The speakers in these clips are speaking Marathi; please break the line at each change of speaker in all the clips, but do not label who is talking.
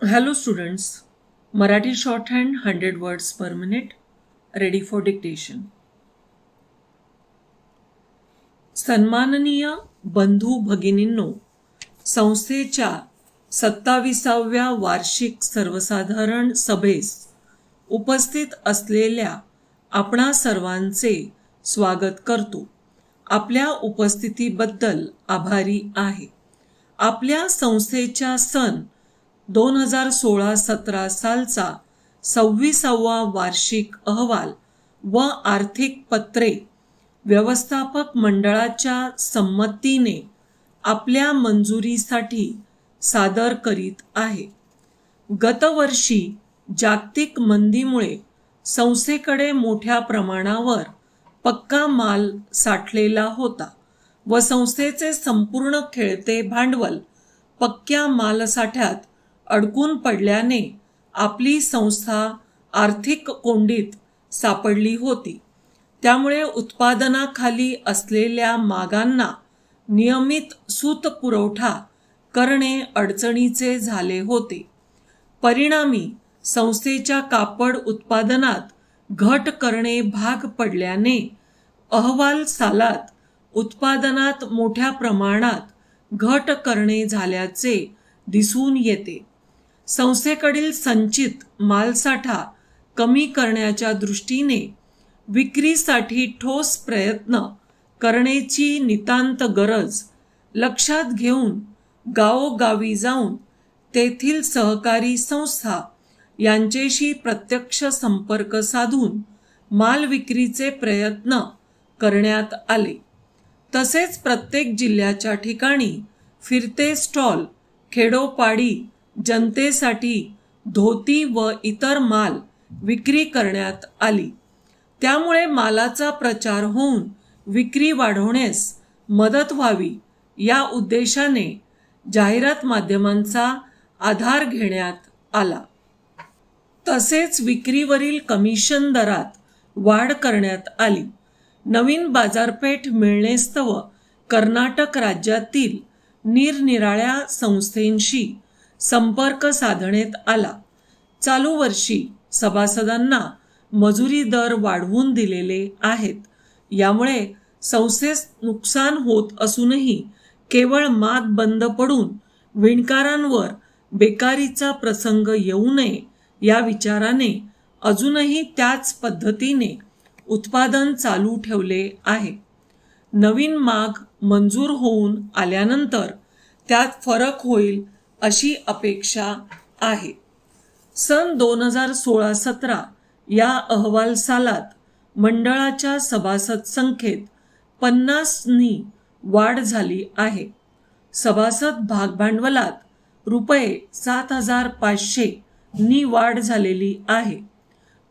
Hello students, Marathi shorthand 100 words per minute, ready for dictation. सन्माननीय बंधू भगिनींनो, संस्थेच्या 27व्या वार्षिक सर्वसाधारण सभेस उपस्थित असलेल्या आपणा सर्वांचे स्वागत करतो. आपल्या उपस्थितीबद्दल आभारी आहे. आपल्या संस्थेच्या सन 2016-17 सालचा 26वा वार्षिक अहवाल व आर्थिक पत्रे व्यवस्थापक मंडळाच्या संमतीने आपल्या मंजुरीसाठी सादर करीत आहे. गतवर्षी जागतिक मंदीमुळे संस्थेकडे मोठ्या प्रमाणावर पक्का माल साठलेला होता व संस्थेचे संपूर्ण खेळते भांडवल पक्क्या मालसाठ्यात अडकून पडल्याने आपली संस्था आर्थिक कोंडीत सापडली होती. त्यामुळे उत्पादनाखाली असलेल्या मागांना नियमित सूत पुरवठा करणे अडचणीचे झाले होते. परिणामी संस्थेच्या कापड उत्पादनात घट करणे भाग पडल्याने अहवाल सालात उत्पादनात मोठ्या प्रमाणात घट करणे झाल्याचे दिसून येते. संस्थेकडील संचित मालसाठा कमी करण्याच्या दृष्टीने विक्रीसाठी ठोस प्रयत्न करण्याची नितांत गरज लक्षात घेऊन गावोगावी जाऊन तेथील सहकारी संस्था यांच्याशी प्रत्यक्ष संपर्क साधून माल विक्रीचे प्रयत्न करण्यात आले. तसेच प्रत्येक जिल्ह्याच्या ठिकाणी फिरते स्टॉल, खेडोपाडी जनतेसाठी धोती व इतर माल विक्री करण्यात आली. त्यामुळे मालाचा प्रचार होऊन विक्री वाढवण्यास मदत व्हावी या उद्देशाने जाहिरात माध्यमांचा आधार घेण्यात आला. तसेच विक्रीवरील कमिशन दरात वाढ करण्यात आली. नवीन बाजारपेठ मिळणेस्तव कर्नाटक राज्यातील निरनिराळ्या संस्थांशी संपर्क साधण्यात आला. चालू वर्षी सभासदांना मजुरी दर वाढवून दिलेले आहेत. यामुळे संस्थेस नुकसान होत असूनही केवळ माग बंद पडून विणकरांवर बेकारीचा प्रसंग येऊ नये या विचाराने अजूनही त्याच पद्धतीने उत्पादन चालू ठेवले आहे. नवीन माग मंजूर होऊन आल्यानंतर त्यात फरक होईल अशी अपेक्षा आहे. सन 2016-17 या अहवाल सालात मंडळाच्या सभासद संख्येत 50नी वाढ झाली आहे. सभासद भागभांडवलात रुपये 7,500 नी वाढ झालेली आहे.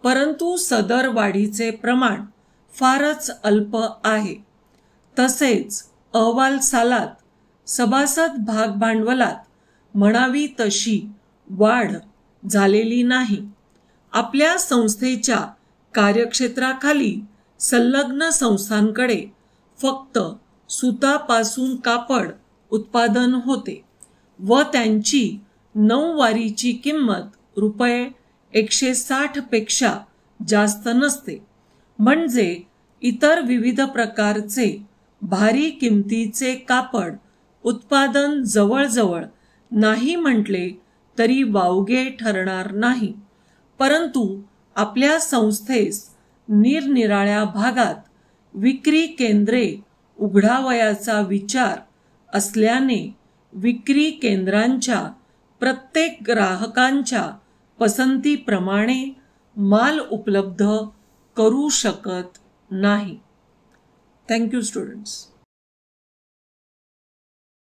परंतु सदर वाढीचे प्रमाण फारच अल्प आहे. तसेच अहवाल सालात सभासद भागभांडवलात म्हणावी तशी वाढ झालेली नाही. आपल्या संस्थेच्या कार्यक्षेत्राखाली संलग्न संस्थांकडे फक्त सुतापासून कापड उत्पादन होते व त्यांची 9 वारीची किंमत रुपये 160 पेक्षा जास्त नसते. म्हणजे इतर विविध प्रकारचे भारी किमतीचे कापड उत्पादन जवळजवळ नाही म्हटले तरी वावगे ठरणार नाही. परंतु आपल्या संस्थेस निरनिराळ्या भागात विक्री केंद्रे उघडावयाचा विचार असल्याने विक्री केंद्रांच्या प्रत्येक ग्राहकांच्या पसंतीप्रमाणे माल उपलब्ध करू शकत नाही. Thank you students.